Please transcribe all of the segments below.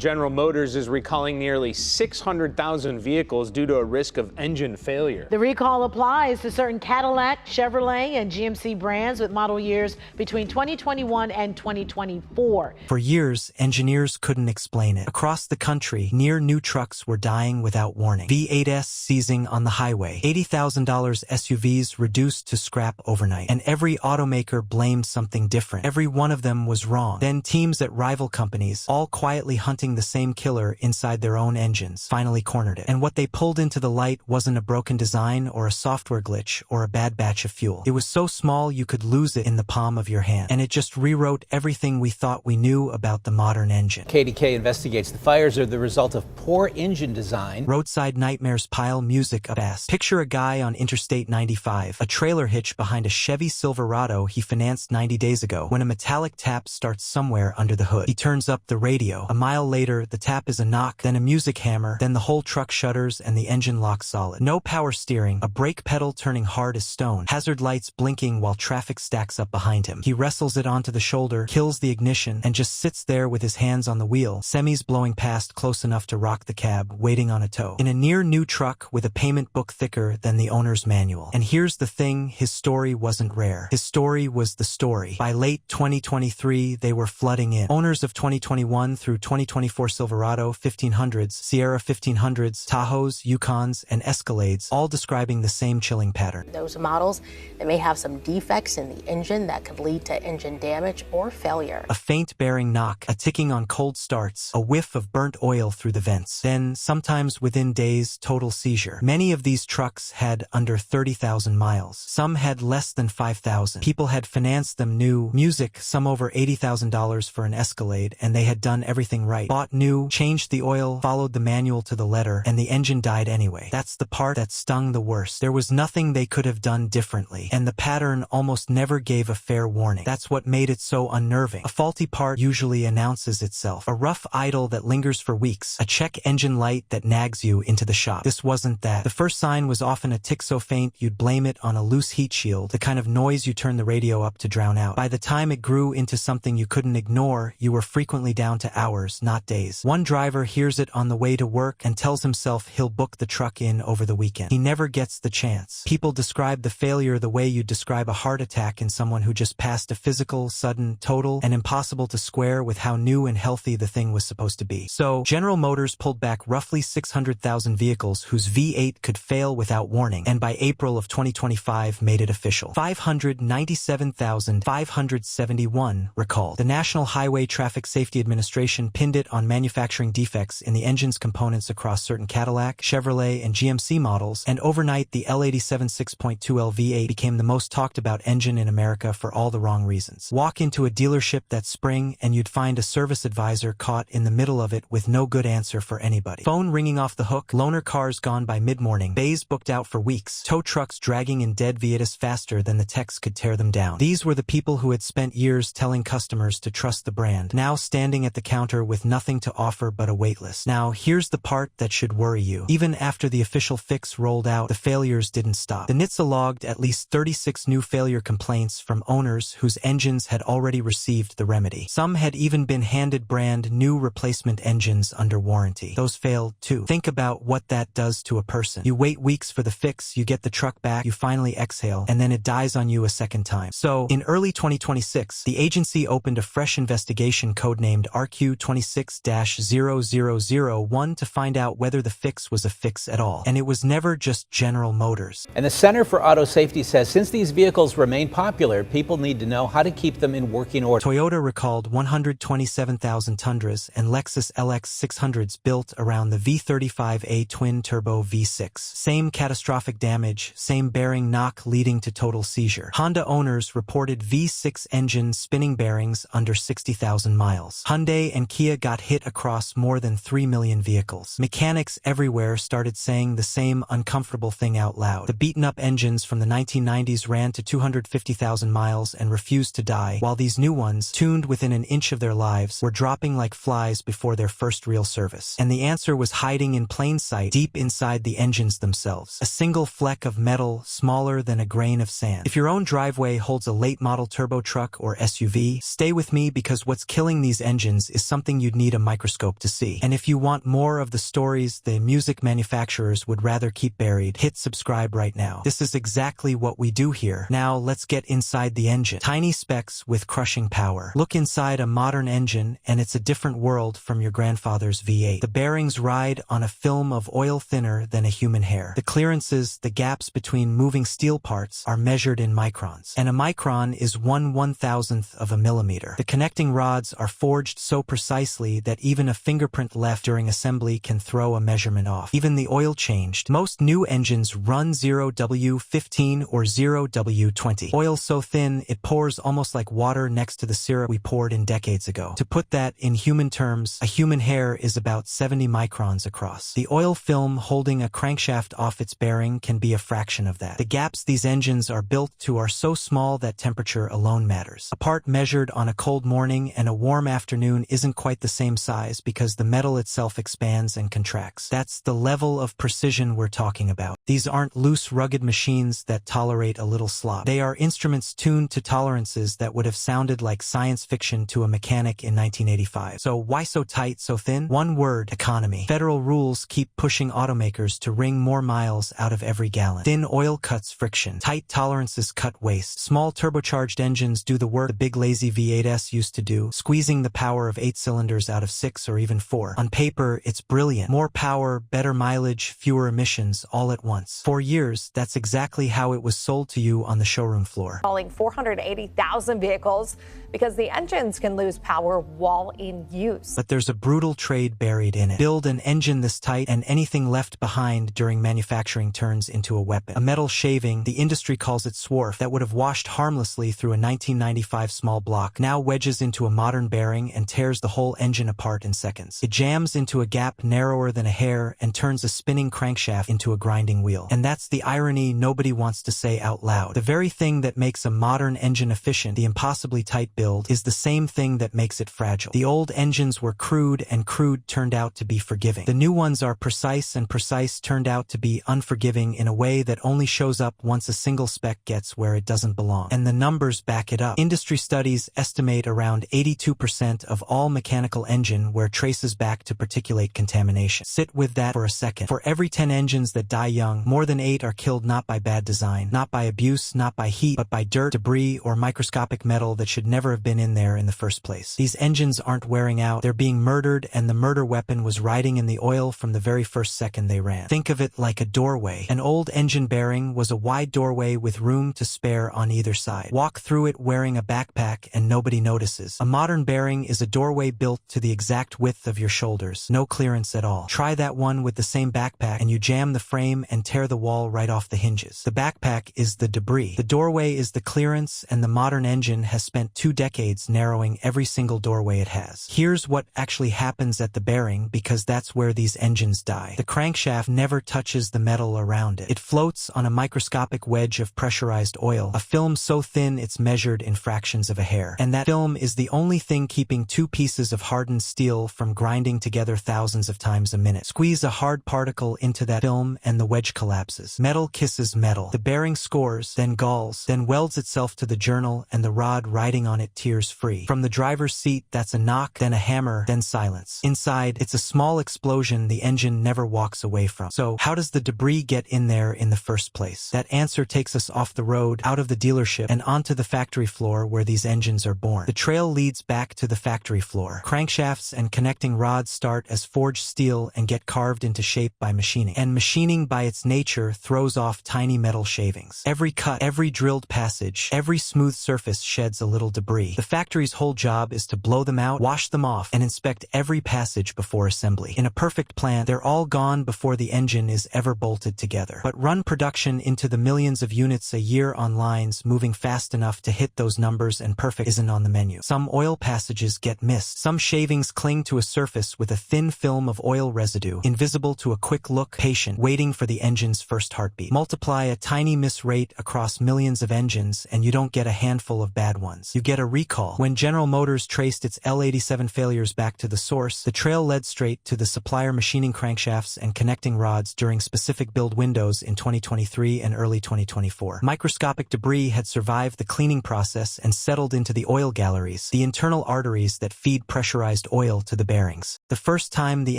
General Motors is recalling nearly 600,000 vehicles due to a risk of engine failure. The recall applies to certain Cadillac, Chevrolet, and GMC brands with model years between 2021 and 2024. For years, engineers couldn't explain it. Across the country, near-new trucks were dying without warning. V8s seizing on the highway. $80,000 SUVs reduced to scrap overnight. And every automaker blamed something different. Every one of them was wrong. Then teams at rival companies, all quietly hunting the same killer inside their own engines, finally cornered it. And what they pulled into the light wasn't a broken design or a software glitch or a bad batch of fuel. It was so small you could lose it in the palm of your hand. And it just rewrote everything we thought we knew about the modern engine. KDK investigates the fires are the result of poor engine design. Roadside nightmares pile music up ass. Picture a guy on Interstate 95, a trailer hitch behind a Chevy Silverado he financed 90 days ago, when a metallic tap starts somewhere under the hood. He turns up the radio. A mile later, the tap is a knock, then a music hammer, then the whole truck shudders and the engine locks solid. No power steering, a brake pedal turning hard as stone, hazard lights blinking while traffic stacks up behind him. He wrestles it onto the shoulder, kills the ignition, and just sits there with his hands on the wheel, semis blowing past close enough to rock the cab, waiting on a tow. In a near-new truck with a payment book thicker than the owner's manual. And here's the thing, his story wasn't rare. His story was the story. By late 2023, they were flooding in. Owners of 2021 through 2024 Silverado 1500s, Sierra 1500s, Tahoes, Yukons, and Escalades, all describing the same chilling pattern. Those models that may have some defects in the engine that could lead to engine damage or failure. A faint bearing knock, a ticking on cold starts, a whiff of burnt oil through the vents. Then, sometimes within days, total seizure. Many of these trucks had under 30,000 miles. Some had less than 5,000. People had financed them new. Music, some over $80,000 for an Escalade, and they had done everything right. Bought new, changed the oil, followed the manual to the letter, and the engine died anyway. That's the part that stung the worst. There was nothing they could have done differently, and the pattern almost never gave a fair warning. That's what made it so unnerving. A faulty part usually announces itself. A rough idle that lingers for weeks. A check engine light that nags you into the shop. This wasn't that. The first sign was often a tick so faint you'd blame it on a loose heat shield, the kind of noise you turn the radio up to drown out. By the time it grew into something you couldn't ignore, you were frequently down to hours, not days. One driver hears it on the way to work and tells himself he'll book the truck in over the weekend. He never gets the chance. People describe the failure the way you describe a heart attack in someone who just passed a physical, sudden, total, and impossible to square with how new and healthy the thing was supposed to be. So, General Motors pulled back roughly 600,000 vehicles whose V8 could fail without warning, and by April of 2025 made it official. 597,571 recalled. The National Highway Traffic Safety Administration pinned it on manufacturing defects in the engine's components across certain Cadillac, Chevrolet, and GMC models, and overnight the L87 6.2L V8 became the most talked about engine in America for all the wrong reasons. Walk into a dealership that spring and you'd find a service advisor caught in the middle of it with no good answer for anybody. Phone ringing off the hook, loaner cars gone by mid-morning, bays booked out for weeks, tow trucks dragging in dead Vietnamese faster than the techs could tear them down. These were the people who had spent years telling customers to trust the brand, now standing at the counter with nothing to offer but a waitlist. Now, here's the part that should worry you. Even after the official fix rolled out, the failures didn't stop. The NHTSA logged at least 36 new failure complaints from owners whose engines had already received the remedy. Some had even been handed brand new replacement engines under warranty. Those failed too. Think about what that does to a person. You wait weeks for the fix, you get the truck back, you finally exhale, and then it dies on you a second time. So, in early 2026, the agency opened a fresh investigation codenamed RQ26-0001 to find out whether the fix was a fix at all. And it was never just General Motors. And the Center for Auto Safety says since these vehicles remain popular, people need to know how to keep them in working order. Toyota recalled 127,000 Tundras and Lexus LX 600s built around the V35A twin-turbo V6. Same catastrophic damage, same bearing knock leading to total seizure. Honda owners reported V6 engine spinning bearings under 60,000 miles. Hyundai and Kia got hit across more than 3 million vehicles. Mechanics everywhere started saying the same uncomfortable thing out loud. The beaten-up engines from the 1990s ran to 250,000 miles and refused to die, while these new ones, tuned within an inch of their lives, were dropping like flies before their first real service. And the answer was hiding in plain sight, deep inside the engines themselves. A single fleck of metal, smaller than a grain of sand. If your own driveway holds a late-model turbo truck or SUV, stay with me because what's killing these engines is something you'd need need a microscope to see. And if you want more of the stories the music manufacturers would rather keep buried, hit subscribe right now. This is exactly what we do here. Now let's get inside the engine. Tiny specks with crushing power. Look inside a modern engine and it's a different world from your grandfather's V8. The bearings ride on a film of oil thinner than a human hair. The clearances, the gaps between moving steel parts, are measured in microns. And a micron is 1/1000th of a millimeter. The connecting rods are forged so precisely that even a fingerprint left during assembly can throw a measurement off. Even the oil changed. Most new engines run 0W15 or 0W20. Oil so thin it pours almost like water next to the syrup we poured in decades ago. To put that in human terms, a human hair is about 70 microns across. The oil film holding a crankshaft off its bearing can be a fraction of that. The gaps these engines are built to are so small that temperature alone matters. A part measured on a cold morning and a warm afternoon isn't quite the same size because the metal itself expands and contracts. That's the level of precision we're talking about. These aren't loose, rugged machines that tolerate a little slop. They are instruments tuned to tolerances that would have sounded like science fiction to a mechanic in 1985. So why so tight, so thin? One word: economy. Federal rules keep pushing automakers to wring more miles out of every gallon. Thin oil cuts friction. Tight tolerances cut waste. Small turbocharged engines do the work the big lazy V8s used to do, squeezing the power of 8 cylinders out of 6 or even 4. On paper, it's brilliant. More power, better mileage, fewer emissions, all at once. For years, that's exactly how it was sold to you on the showroom floor. Hauling 480,000 vehicles because the engines can lose power while in use. But there's a brutal trade buried in it. Build an engine this tight and anything left behind during manufacturing turns into a weapon. A metal shaving, the industry calls it swarf, that would have washed harmlessly through a 1995 small block, now wedges into a modern bearing and tears the whole engine apart in seconds. It jams into a gap narrower than a hair and turns a spinning crankshaft into a grinding wheel. And that's the irony nobody wants to say out loud. The very thing that makes a modern engine efficient, the impossibly tight build, is the same thing that makes it fragile. The old engines were crude, and crude turned out to be forgiving. The new ones are precise, and precise turned out to be unforgiving in a way that only shows up once a single spec gets where it doesn't belong. And the numbers back it up. Industry studies estimate around 82% of all mechanical engine wear traces back to particulate contamination. Sit with that for a second. For every 10 engines that die young, more than 8 are killed not by bad design, not by abuse, not by heat, but by dirt, debris, or microscopic metal that should never have been in there in the first place. These engines aren't wearing out, they're being murdered, and the murder weapon was riding in the oil from the very first second they ran. Think of it like a doorway. An old engine bearing was a wide doorway with room to spare on either side. Walk through it wearing a backpack and nobody notices. A modern bearing is a doorway built to the exact width of your shoulders. No clearance at all. Try that one with the same backpack and you jam the frame and tear the wall right off the hinges. The backpack is the debris. The doorway is the clearance, and the modern engine has spent 2 decades narrowing every single doorway it has. Here's what actually happens at the bearing, because that's where these engines die. The crankshaft never touches the metal around it. It floats on a microscopic wedge of pressurized oil, a film so thin it's measured in fractions of a hair. And that film is the only thing keeping 2 pieces of hardened steel from grinding together thousands of times a minute. Squeeze a hard particle into that film and the wedge collapses. Metal kisses metal. The bearing scores, then galls, then welds itself to the journal, and the rod riding on it tears free. From the driver's seat, that's a knock, then a hammer, then silence. Inside, it's a small explosion the engine never walks away from. So, how does the debris get in there in the first place? That answer takes us off the road, out of the dealership, and onto the factory floor where these engines are born. The trail leads back to the factory floor. Crankshafts and connecting rods start as forged steel and get carved into shape by machining. And machining by its nature throws off tiny metal shavings. Every cut, every drilled passage, every smooth surface sheds a little debris. The factory's whole job is to blow them out, wash them off, and inspect every passage before assembly. In a perfect plant, they're all gone before the engine is ever bolted together. But run production into the millions of units a year on lines moving fast enough to hit those numbers, and perfect isn't on the menu. Some oil passages get missed. Some shavings cling to a surface with a thin film of oil residue, invisible to a quick look patient, waiting for the engine's first heartbeat. Multiply a tiny miss rate across millions of engines, and you don't get a handful of bad ones. You get a recall. When General Motors traced its L87 failures back to the source, the trail led straight to the supplier machining crankshafts and connecting rods during specific build windows in 2023 and early 2024. Microscopic debris had survived the cleaning process and settled into the oil galleries, the internal arteries that feed pressurized pressurized oil to the bearings. The first time the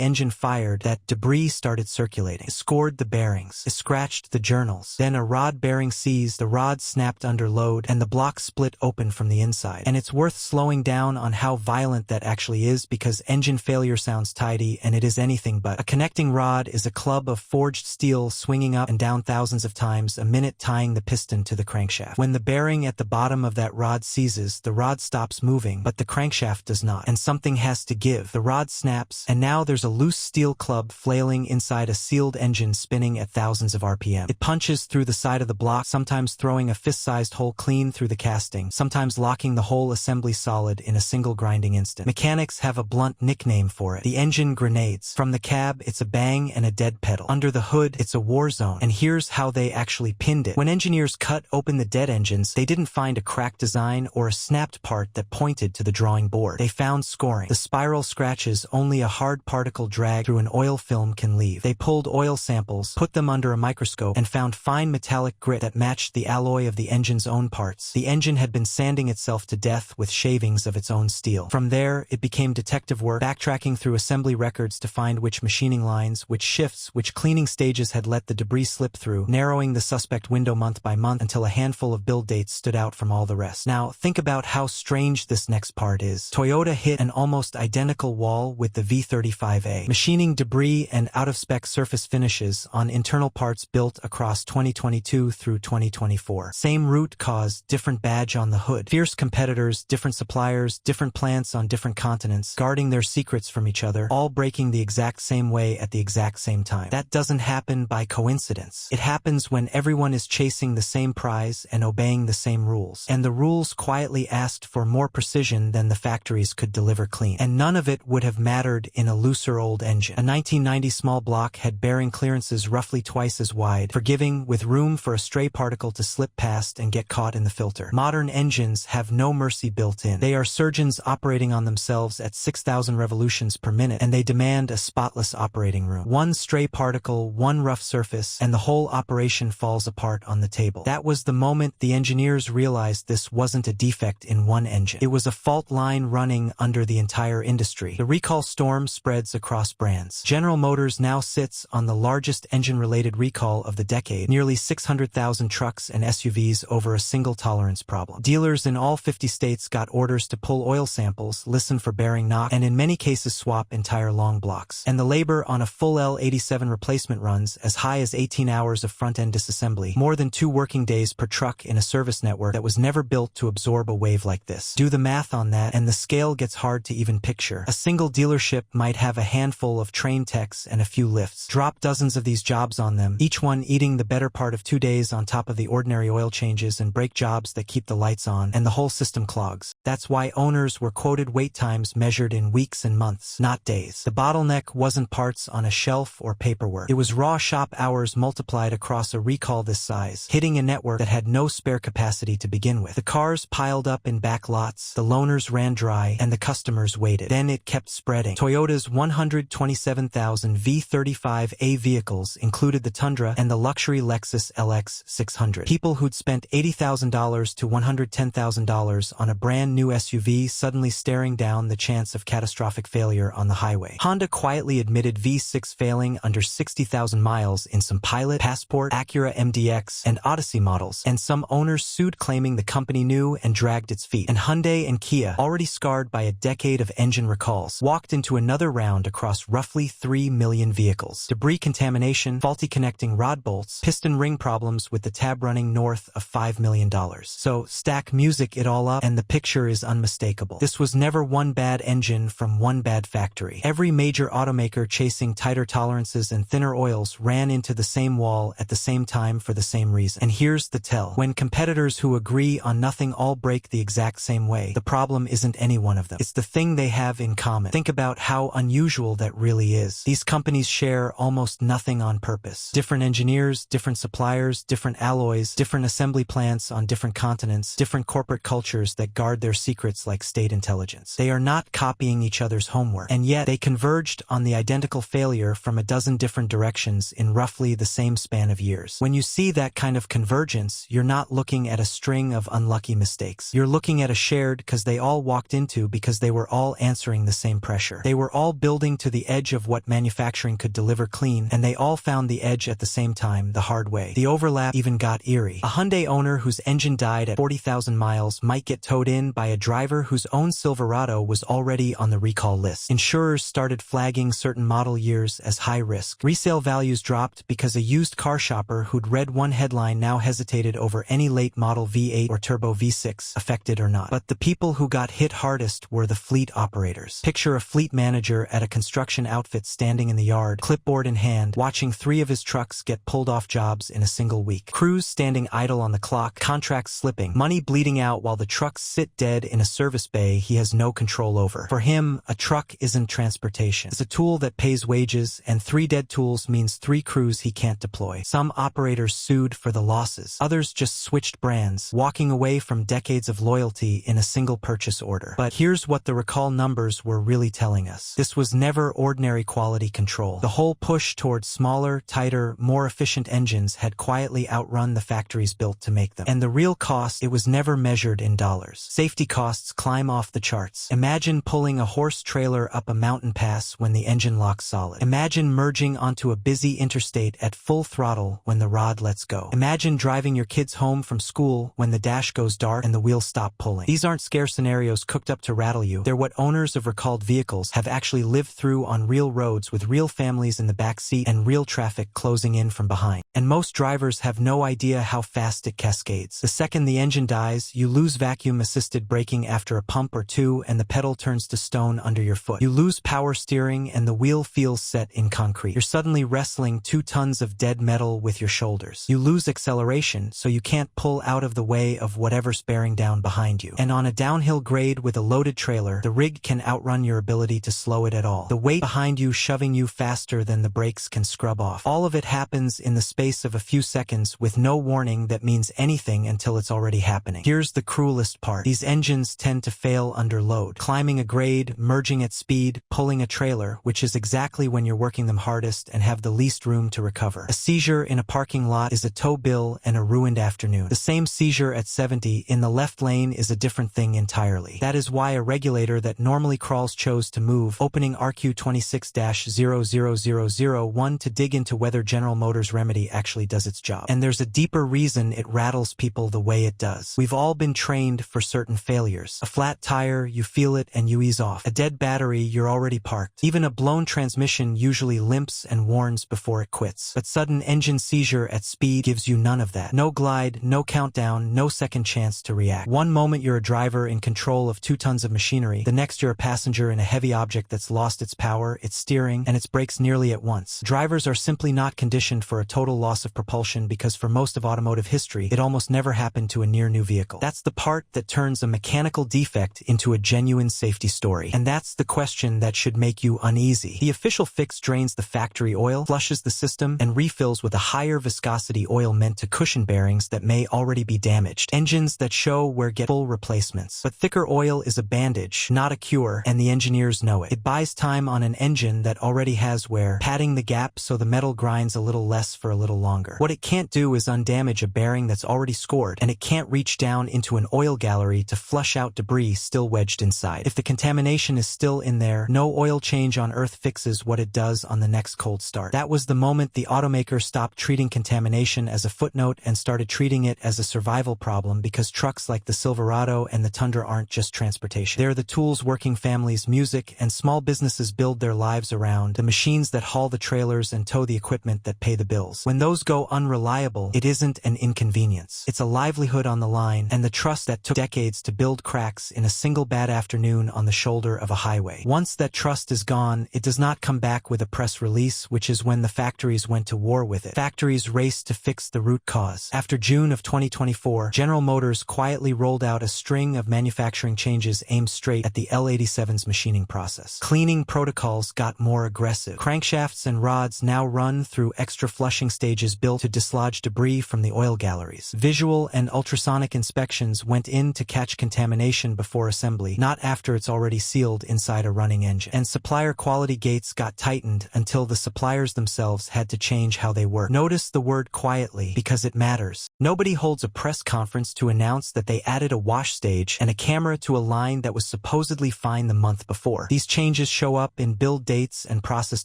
engine fired, that debris started circulating. It scored the bearings. It scratched the journals. Then a rod bearing seized, the rod snapped under load, and the block split open from the inside. And it's worth slowing down on how violent that actually is, because engine failure sounds tidy, and it is anything but. A connecting rod is a club of forged steel swinging up and down thousands of times a minute, tying the piston to the crankshaft. When the bearing at the bottom of that rod seizes, the rod stops moving, but the crankshaft does not, and something has to give. The rod snaps, and now there's a loose steel club flailing inside a sealed engine spinning at thousands of RPM. It punches through the side of the block, sometimes throwing a fist-sized hole clean through the casting, sometimes locking the whole assembly solid in a single grinding instant. Mechanics have a blunt nickname for it: the engine grenades. From the cab, it's a bang and a dead pedal. Under the hood, it's a war zone. And here's how they actually pinned it. When engineers cut open the dead engines, they didn't find a cracked design or a snapped part that pointed to the drawing board. They found scoring. The spiral scratches only a hard particle drag through an oil film can leave. They pulled oil samples, put them under a microscope, and found fine metallic grit that matched the alloy of the engine's own parts. The engine had been sanding itself to death with shavings of its own steel. From there, it became detective work, backtracking through assembly records to find which machining lines, which shifts, which cleaning stages had let the debris slip through, narrowing the suspect window month by month until a handful of build dates stood out from all the rest. Now, think about how strange this next part is. Toyota hit an almost identical wall with the V35A, machining debris and out-of-spec surface finishes on internal parts built across 2022 through 2024. Same root cause, different badge on the hood. Fierce competitors, different suppliers, different plants on different continents, guarding their secrets from each other, all breaking the exact same way at the exact same time. That doesn't happen by coincidence. It happens when everyone is chasing the same prize and obeying the same rules. And the rules quietly asked for more precision than the factories could deliver clean. And none of it would have mattered in a looser old engine. A 1990 small block had bearing clearances roughly twice as wide, forgiving, with room for a stray particle to slip past and get caught in the filter. Modern engines have no mercy built in. They are surgeons operating on themselves at 6,000 revolutions per minute, and they demand a spotless operating room. One stray particle, one rough surface, and the whole operation falls apart on the table. That was the moment the engineers realized this wasn't a defect in one engine. It was a fault line running under the entire industry. The recall storm spreads across brands. General Motors now sits on the largest engine-related recall of the decade, nearly 600,000 trucks and SUVs over a single tolerance problem. Dealers in all 50 states got orders to pull oil samples, listen for bearing knock, and in many cases swap entire long blocks. And the labor on a full L87 replacement runs as high as 18 hours of front-end disassembly, more than 2 working days per truck in a service network that was never built to absorb a wave like this. Do the math on that, and the scale gets hard to even picture. A single dealership might have a handful of trained techs and a few lifts. Drop dozens of these jobs on them, each one eating the better part of 2 days on top of the ordinary oil changes and brake jobs that keep the lights on, and the whole system clogs. That's why owners were quoted wait times measured in weeks and months, not days. The bottleneck wasn't parts on a shelf or paperwork. It was raw shop hours multiplied across a recall this size, hitting a network that had no spare capacity to begin with. The cars piled up in back lots, the loaners ran dry, and the customers waited. Then it kept spreading. Toyota's 127,000 V35A vehicles included the Tundra and the luxury Lexus LX 600. People who'd spent $80,000 to $110,000 on a brand new SUV suddenly staring down the chance of catastrophic failure on the highway. Honda quietly admitted V6 failing under 60,000 miles in some Pilot, Passport, Acura MDX, and Odyssey models, and some owners sued claiming the company knew and dragged its feet. And Hyundai and Kia, already scarred by a decade of engine recalls, walked into another round across roughly 3 million vehicles. Debris contamination, faulty connecting rod bolts, piston ring problems with the tab running north of $5 million. So stack music it all up, and the picture is unmistakable. This was never one bad engine from one bad factory. Every major automaker chasing tighter tolerances and thinner oils ran into the same wall at the same time for the same reason. And here's the tell. When competitors who agree on nothing all break the exact same way, the problem isn't any one of them. It's the thing they have in common. Think about how unusual that really is. These companies share almost nothing on purpose. Different engineers, different suppliers, different alloys, different assembly plants on different continents, different corporate cultures that guard their secrets like state intelligence. They are not copying each other's homework, and yet they converged on the identical failure from a dozen different directions in roughly the same span of years. When you see that kind of convergence, you're not looking at a string of unlucky mistakes. You're looking at a shared because they all walked into because they were all all answering the same pressure. They were all building to the edge of what manufacturing could deliver clean, and they all found the edge at the same time, the hard way. The overlap even got eerie. A Hyundai owner whose engine died at 40,000 miles might get towed in by a driver whose own Silverado was already on the recall list. Insurers started flagging certain model years as high risk. Resale values dropped because a used car shopper who'd read one headline now hesitated over any late model V8 or turbo V6, affected or not. But the people who got hit hardest were the fleet operators. Picture a fleet manager at a construction outfit standing in the yard, clipboard in hand, watching 3 of his trucks get pulled off jobs in a single week. Crews standing idle on the clock, contracts slipping, money bleeding out while the trucks sit dead in a service bay he has no control over. For him, a truck isn't transportation. It's a tool that pays wages, and 3 dead tools means 3 crews he can't deploy. Some operators sued for the losses. Others just switched brands, walking away from decades of loyalty in a single purchase order. But here's what the recall numbers were really telling us. This was never ordinary quality control. The whole push towards smaller, tighter, more efficient engines had quietly outrun the factories built to make them. And the real cost, it was never measured in dollars. Safety costs climb off the charts. Imagine pulling a horse trailer up a mountain pass when the engine locks solid. Imagine merging onto a busy interstate at full throttle when the rod lets go. Imagine driving your kids home from school when the dash goes dark and the wheels stop pulling. These aren't scare scenarios cooked up to rattle you. They're what owners of recalled vehicles have actually lived through on real roads with real families in the back seat and real traffic closing in from behind. And most drivers have no idea how fast it cascades. The second the engine dies, you lose vacuum-assisted braking after a pump or two and the pedal turns to stone under your foot. You lose power steering and the wheel feels set in concrete. You're suddenly wrestling 2 tons of dead metal with your shoulders. You lose acceleration, so you can't pull out of the way of whatever's bearing down behind you. And on a downhill grade with a loaded trailer, the rig can outrun your ability to slow it at all. The weight behind you shoving you faster than the brakes can scrub off. All of it happens in the space of a few seconds with no warning that means anything until it's already happening. Here's the cruelest part. These engines tend to fail under load. Climbing a grade, merging at speed, pulling a trailer, which is exactly when you're working them hardest and have the least room to recover. A seizure in a parking lot is a tow bill and a ruined afternoon. The same seizure at 70 in the left lane is a different thing entirely. That is why a regulator that normally crawls chose to move, opening RQ 26-00001 to dig into whether General Motors' remedy actually does its job. And there's a deeper reason it rattles people the way it does. We've all been trained for certain failures. A flat tire, you feel it and you ease off. A dead battery, you're already parked. Even a blown transmission usually limps and warns before it quits. But sudden engine seizure at speed gives you none of that. No glide, no countdown, no second chance to react. One moment you're a driver in control of 2 tons of machinery, the next you're a passenger in a heavy object that's lost its power, its steering, and its brakes nearly at once. Drivers are simply not conditioned for a total loss of propulsion because for most of automotive history, it almost never happened to a near-new vehicle. That's the part that turns a mechanical defect into a genuine safety story. And that's the question that should make you uneasy. The official fix drains the factory oil, flushes the system, and refills with a higher viscosity oil meant to cushion bearings that may already be damaged. Engines that show where get full replacements. But thicker oil is a bandage, not a cure, and the engineers know it. It buys time on an engine that already has wear, padding the gap so the metal grinds a little less for a little longer. What it can't do is undamage a bearing that's already scored, and it can't reach down into an oil gallery to flush out debris still wedged inside. If the contamination is still in there, no oil change on Earth fixes what it does on the next cold start. That was the moment the automaker stopped treating contamination as a footnote and started treating it as a survival problem, because trucks like the Silverado and the Tundra aren't just transportation. They're the tools working families, music, and small businesses build their lives around, the machines that haul the trailers and tow the equipment that pay the bills. When those go unreliable, it isn't an inconvenience. It's a livelihood on the line, and the trust that took decades to build cracks in a single bad afternoon on the shoulder of a highway. Once that trust is gone, it does not come back with a press release, which is when the factories went to war with it. Factories raced to fix the root cause. After June of 2024, General Motors quietly rolled out a string of manufacturing changes aimed straight at the L87's machining process. Cleaning protocols got more aggressive. Crankshafts and rods now run through extra flushing stages built to dislodge debris from the oil galleries. Visual and ultrasonic inspections went in to catch contamination before assembly, not after it's already sealed inside a running engine. And supplier quality gates got tightened until the suppliers themselves had to change how they work. Notice the word quietly, because it matters. Nobody holds a press conference to announce that they added a wash stage and a camera to a line that was supposedly supposedly fine the month before. These changes show up in build dates and process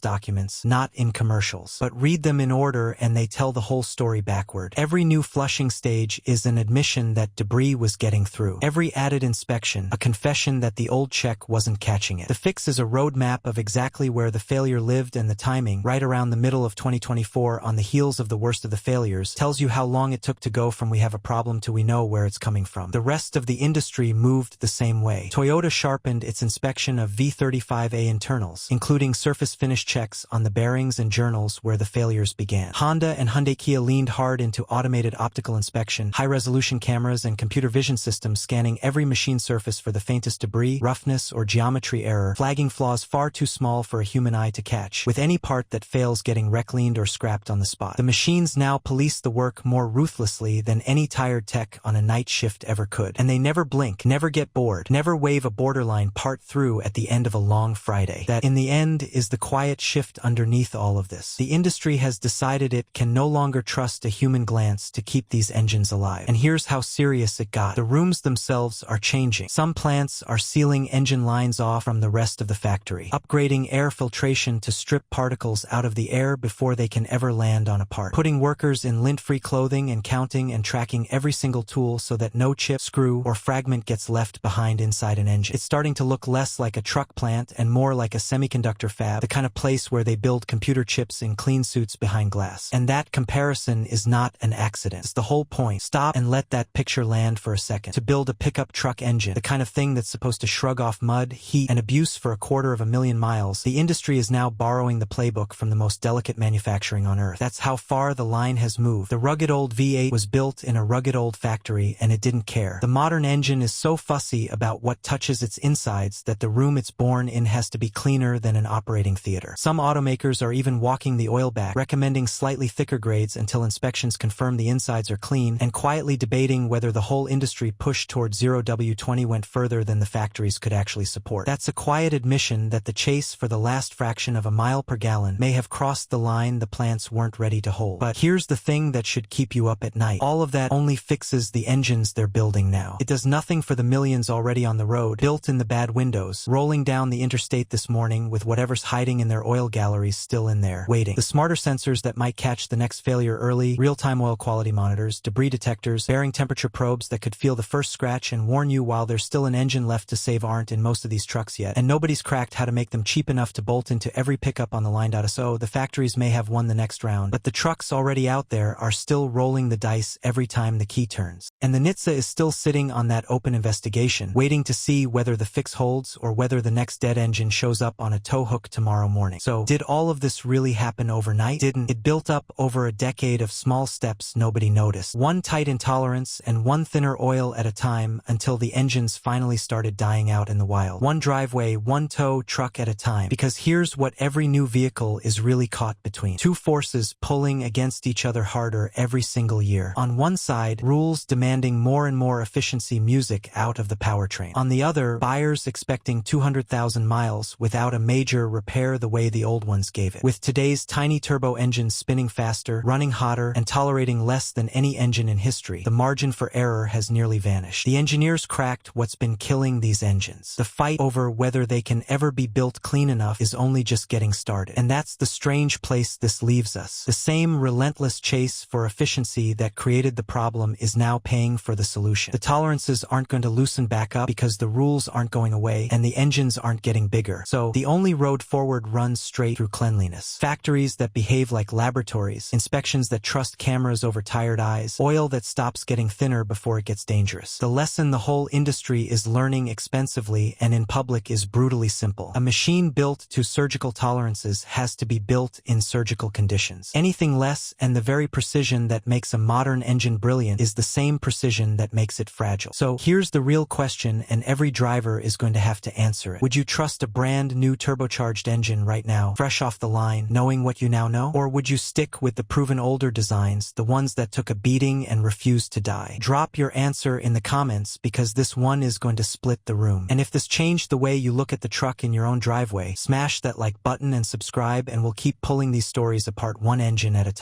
documents, not in commercials. But read them in order and they tell the whole story backward. Every new flushing stage is an admission that debris was getting through. Every added inspection, a confession that the old check wasn't catching it. The fix is a roadmap of exactly where the failure lived, and the timing, right around the middle of 2024 on the heels of the worst of the failures, tells you how long it took to go from we have a problem to we know where it's coming from. The rest of the industry moved the same way. Toyota sharpened its inspection of V35A internals, including surface finish checks on the bearings and journals where the failures began. Honda and Hyundai Kia leaned hard into automated optical inspection, high-resolution cameras and computer vision systems scanning every machine surface for the faintest debris, roughness, or geometry error, flagging flaws far too small for a human eye to catch, with any part that fails getting wreck-leaned or scrapped on the spot. The machines now police the work more ruthlessly than any tired tech on a night shift ever could. And they never blink, never get bored, never wave a borderline part through at the end of a long Friday. That, in the end, is the quiet shift underneath all of this. The industry has decided it can no longer trust a human glance to keep these engines alive. And here's how serious it got. The rooms themselves are changing. Some plants are sealing engine lines off from the rest of the factory, upgrading air filtration to strip particles out of the air before they can ever land on a part, putting workers in lint-free clothing and counting and tracking every single tool so that no chip, screw, or fragment gets left behind inside an engine. It's starting to look less like a truck plant and more like a semiconductor fab, the kind of place where they build computer chips in clean suits behind glass. And that comparison is not an accident. It's the whole point. Stop and let that picture land for a second. To build a pickup truck engine, the kind of thing that's supposed to shrug off mud, heat, and abuse for 250,000 miles, the industry is now borrowing the playbook from the most delicate manufacturing on Earth. That's how far the line has moved. The rugged old V8 was built in a rugged old factory, and it didn't care. The modern engine is so fussy about what touches its insides that the room it's born in has to be cleaner than an operating theater. Some automakers are even walking the oil back, recommending slightly thicker grades until inspections confirm the insides are clean, and quietly debating whether the whole industry push toward 0W20 went further than the factories could actually support. That's a quiet admission that the chase for the last fraction of a mile per gallon may have crossed the line the plants weren't ready to hold. But here's the thing that should keep you up at night. All of that only fixes the engines they're building now. It does nothing for the millions already on the road, built in the bad windows, rolling down the interstate this morning with whatever's hiding in their oil galleries still in there, waiting. The smarter sensors that might catch the next failure early, real-time oil quality monitors, debris detectors, bearing temperature probes that could feel the first scratch and warn you while there's still an engine left to save aren't in most of these trucks yet, and nobody's cracked how to make them cheap enough to bolt into every pickup on the line. So the factories may have won the next round, but the trucks already out there are still rolling the dice every time the key turns. And the NHTSA is still sitting on that open investigation, waiting to see whether the fix holds or whether the next dead engine shows up on a tow hook tomorrow morning. So, did all of this really happen overnight? Didn't. It built up over a decade of small steps nobody noticed. One tight intolerance and one thinner oil at a time until the engines finally started dying out in the wild. One driveway, one tow truck at a time. Because here's what every new vehicle is really caught between. Two forces pulling against each other harder every single year. On one side, rules demanding more and more efficiency music out of the powertrain. On the other, buyers expecting 200,000 miles without a major repair the way the old ones gave it. With today's tiny turbo engines spinning faster, running hotter, and tolerating less than any engine in history, the margin for error has nearly vanished. The engineers cracked what's been killing these engines. The fight over whether they can ever be built clean enough is only just getting started. And that's the strange place this leaves us. The same relentless chase for efficiency that created the problem is now paying for the solution. The tolerances aren't going to loosen back up because the rules aren't going away and the engines aren't getting bigger. So the only road forward runs straight through cleanliness. Factories that behave like laboratories, inspections that trust cameras over tired eyes, oil that stops getting thinner before it gets dangerous. The lesson the whole industry is learning expensively and in public is brutally simple. A machine built to surgical tolerances has to be built in surgical conditions. Anything less, and the very precision that makes a modern engine brilliant is the same precision that makes it fragile. So here's the real question, and every driver is going to have to answer it. Would you trust a brand new turbocharged engine right now, fresh off the line, knowing what you now know? Or would you stick with the proven older designs, the ones that took a beating and refused to die? Drop your answer in the comments, because this one is going to split the room. And if this changed the way you look at the truck in your own driveway, smash that like button and subscribe, and we'll keep pulling these stories apart one engine at a time.